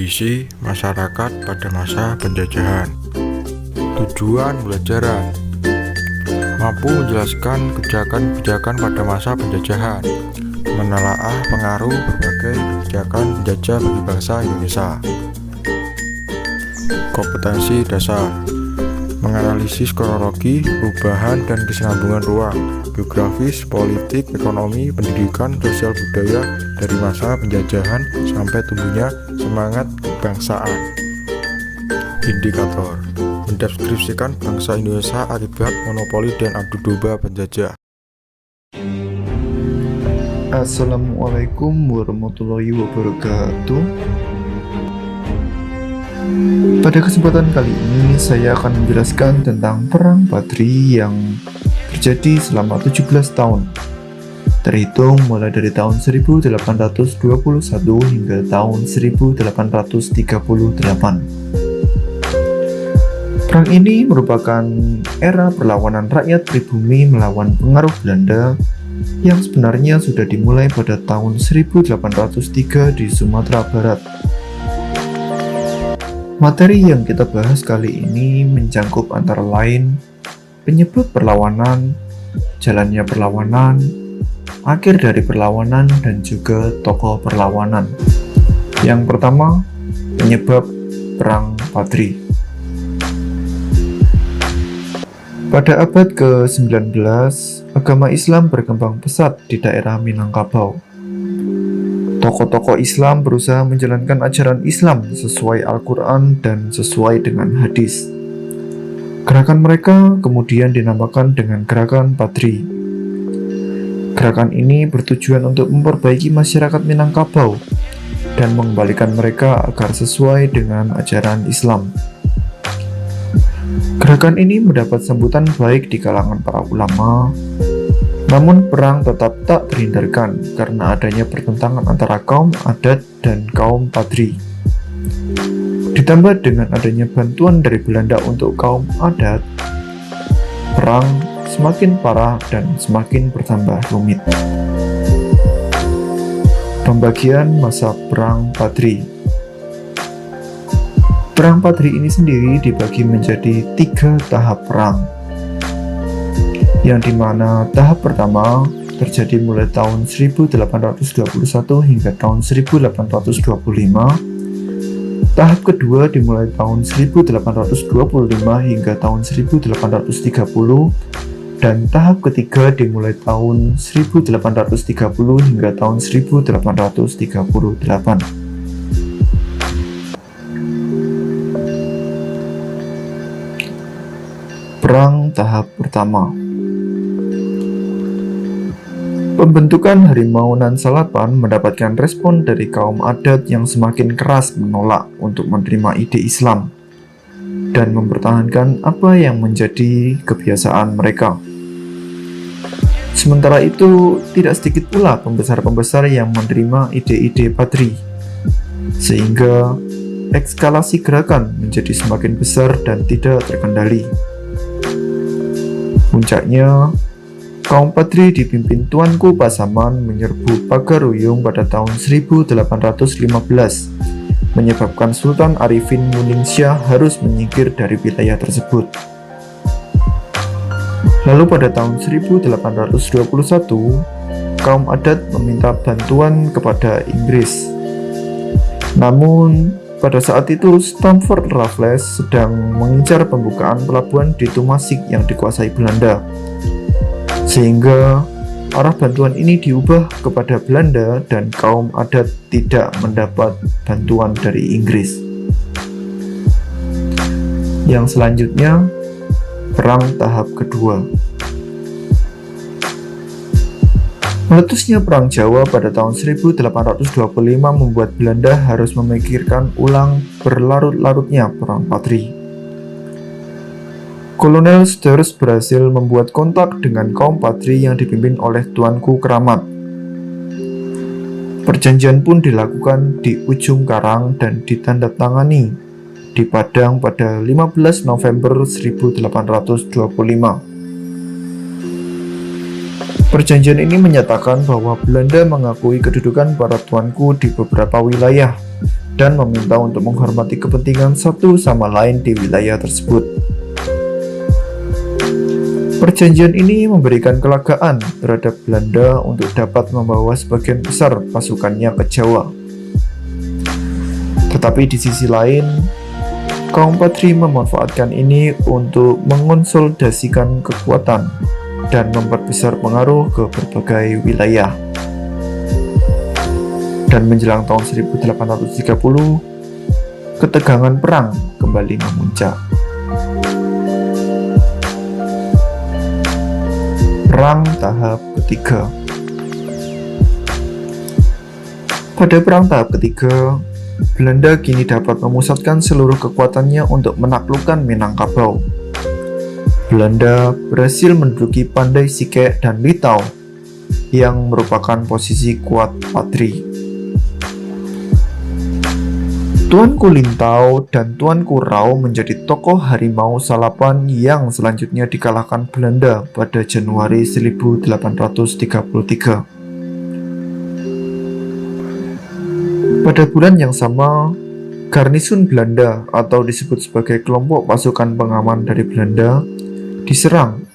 kondisi masyarakat pada masa penjajahan. Tujuan pembelajaran mampu menjelaskan kebijakan-kebijakan pada masa penjajahan, menelaah pengaruh berbagai kebijakan penjajah bagi bangsa Indonesia. Kompetensi dasar menganalisis kronologi, perubahan dan kesinambungan ruang, geografis, politik, ekonomi, pendidikan, sosial budaya dari masa penjajahan sampai tumbuhnya semangat kebangsaan. Indikator mendeskripsikan bangsa Indonesia akibat monopoli dan adu domba penjajah. Assalamualaikum warahmatullahi wabarakatuh. Pada kesempatan kali ini saya akan menjelaskan tentang Perang Padri yang terjadi selama 17 tahun, terhitung mulai dari tahun 1821 hingga tahun 1838. Perang ini merupakan era perlawanan rakyat pribumi melawan pengaruh Belanda yang sebenarnya sudah dimulai pada tahun 1803 di Sumatera Barat. Materi yang kita bahas kali ini mencangkup antara lain penyebab perlawanan, jalannya perlawanan, akhir dari perlawanan, dan juga tokoh perlawanan. Yang pertama, penyebab Perang Padri. Pada abad ke-19, agama Islam berkembang pesat di daerah Minangkabau. Tokoh-tokoh Islam berusaha menjalankan ajaran Islam sesuai Al-Quran dan sesuai dengan hadis. Gerakan mereka kemudian dinamakan dengan Gerakan Padri. Gerakan ini bertujuan untuk memperbaiki masyarakat Minangkabau dan mengembalikan mereka agar sesuai dengan ajaran Islam. Gerakan ini mendapat sambutan baik di kalangan para ulama. Namun perang tetap tak terhindarkan karena adanya pertentangan antara kaum adat dan kaum Padri. Ditambah dengan adanya bantuan dari Belanda untuk kaum adat, perang semakin parah dan semakin bertambah rumit. Pembagian masa Perang Padri. Perang Padri ini sendiri dibagi menjadi 3 tahap perang, yang dimana tahap pertama terjadi mulai tahun 1821 hingga tahun 1825, tahap kedua dimulai tahun 1825 hingga tahun 1830, dan tahap ketiga dimulai tahun 1830 hingga tahun 1838. Perang tahap pertama. Pembentukan Harimau Nan Salapan mendapatkan respon dari kaum adat yang semakin keras menolak untuk menerima ide Islam dan mempertahankan apa yang menjadi kebiasaan mereka. Sementara itu, tidak sedikit pula pembesar-pembesar yang menerima ide-ide Padri, sehingga eskalasi gerakan menjadi semakin besar dan tidak terkendali. Puncaknya, kaum Padri dipimpin Tuanku Pasaman menyerbu Pagaruyung pada tahun 1815, menyebabkan Sultan Arifin Muningsyah harus menyingkir dari wilayah tersebut. Lalu pada tahun 1821, kaum adat meminta bantuan kepada Inggris. Namun, pada saat itu Stamford Raffles sedang mengincar pembukaan pelabuhan di Tumasik yang dikuasai Belanda, sehingga arah bantuan ini diubah kepada Belanda dan kaum adat tidak mendapat bantuan dari Inggris. Yang selanjutnya, Perang tahap kedua. Meletusnya Perang Jawa pada tahun 1825 membuat Belanda harus memikirkan ulang berlarut-larutnya Perang Padri. Kolonel Steurs berhasil membuat kontak dengan kaum Padri yang dipimpin oleh Tuanku Keramat. Perjanjian pun dilakukan di ujung karang dan ditandatangani di Padang pada 15 November 1825. Perjanjian ini menyatakan bahwa Belanda mengakui kedudukan para tuanku di beberapa wilayah dan meminta untuk menghormati kepentingan satu sama lain di wilayah tersebut. Perjanjian ini memberikan kelegaan terhadap Belanda untuk dapat membawa sebagian besar pasukannya ke Jawa. Tetapi di sisi lain, kaum Patri memanfaatkan ini untuk mengonsolidasikan kekuatan dan memperbesar pengaruh ke berbagai wilayah. Dan menjelang tahun 1830, ketegangan perang kembali memuncak. Perang tahap ketiga. Pada perang tahap ketiga, Belanda kini dapat memusatkan seluruh kekuatannya untuk menaklukkan Minangkabau. Belanda berhasil menduduki Pandai Sike dan Litau yang merupakan posisi kuat Patri. Tuanku Lintau dan Tuanku Rau menjadi tokoh harimau Salapan yang selanjutnya dikalahkan Belanda pada Januari 1833. Pada bulan yang sama, garnisun Belanda atau disebut sebagai kelompok pasukan pengaman dari Belanda diserang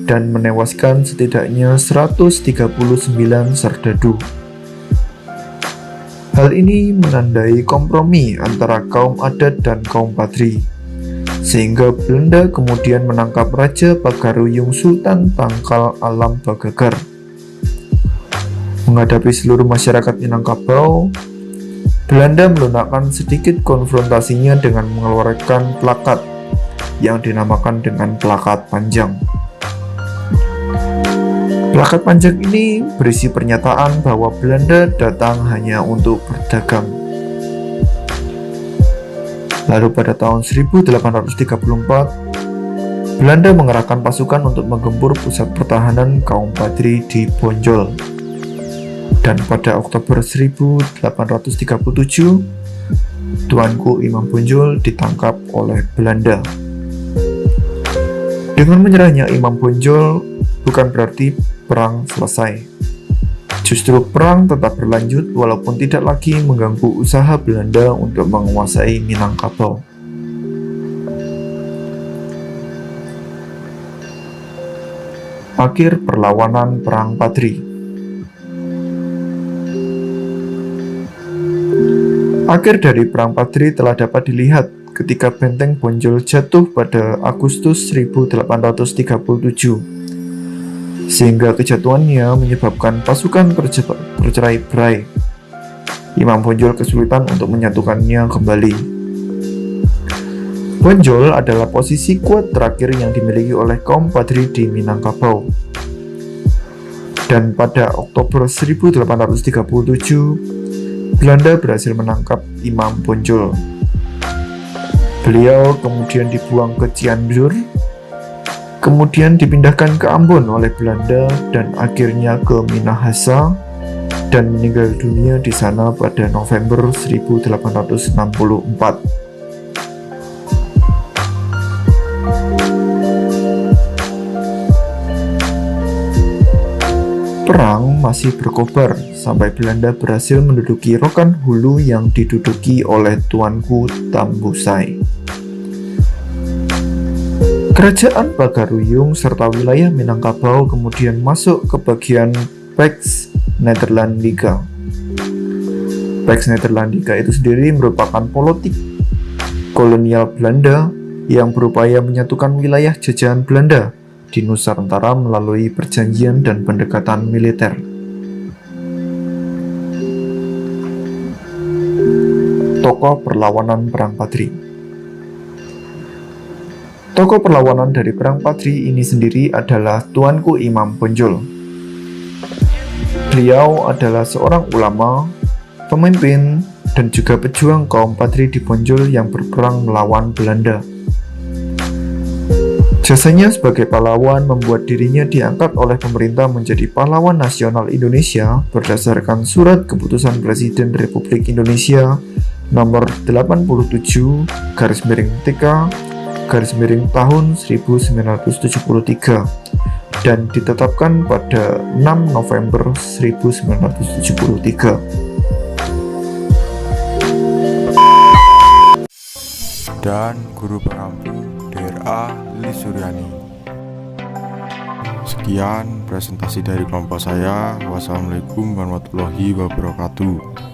dan menewaskan setidaknya 139 serdadu. Hal ini menandai kompromi antara kaum adat dan kaum Patri, sehingga Belanda kemudian menangkap Raja Pagaruyung Sultan Tangkal Alam Bagagar. Menghadapi seluruh masyarakat Minangkabau, Belanda melunakkan sedikit konfrontasinya dengan mengeluarkan plakat yang dinamakan dengan plakat panjang. Plakat panjang ini berisi pernyataan bahwa Belanda datang hanya untuk berdagang. Lalu pada tahun 1834, Belanda mengerahkan pasukan untuk menggempur pusat pertahanan kaum Patri di Bonjol. Dan pada Oktober 1837, Tuanku Imam Bonjol ditangkap oleh Belanda. Dengan menyerahnya Imam Bonjol bukan berarti perang selesai. Justru perang tetap berlanjut walaupun tidak lagi mengganggu usaha Belanda untuk menguasai Minangkabau. Akhir perlawanan Perang Patri. Akhir dari Perang Patri telah dapat dilihat ketika benteng Bonjol jatuh pada Agustus 1837. Sehingga kejatuhannya menyebabkan pasukan bercerai-berai. Imam Bonjol kesulitan untuk menyatukannya kembali. Bonjol adalah posisi kuat terakhir yang dimiliki oleh kaum Patri di Minangkabau. Dan pada Oktober 1837, Belanda berhasil menangkap Imam Bonjol. Beliau kemudian dibuang ke Cianjur, kemudian dipindahkan ke Ambon oleh Belanda dan akhirnya ke Minahasa dan meninggal dunia di sana pada November 1864. Perang masih berkobar sampai Belanda berhasil menduduki Rokan Hulu yang diduduki oleh Tuanku Tambusai. Kerajaan Pagaruyung serta wilayah Minangkabau kemudian masuk ke bagian Pax Nederlandica. Pax Nederlandica itu sendiri merupakan politik kolonial Belanda yang berupaya menyatukan wilayah jajahan Belanda di Nusantara melalui perjanjian dan pendekatan militer. Tokoh perlawanan Perang Patri. Tokoh perlawanan dari Perang Patri ini sendiri adalah Tuanku Imam Bonjol. Beliau adalah seorang ulama, pemimpin, dan juga pejuang kaum Patri di Bonjol yang berperang melawan Belanda. Jasanya sebagai pahlawan membuat dirinya diangkat oleh pemerintah menjadi pahlawan nasional Indonesia berdasarkan surat keputusan Presiden Republik Indonesia nomor 87/TK tahun 1973 dan ditetapkan pada 6 November 1973. dan guru pengampu DRA Lilis Suryani. Sekian presentasi dari kelompok saya. Wassalamualaikum warahmatullahi wabarakatuh.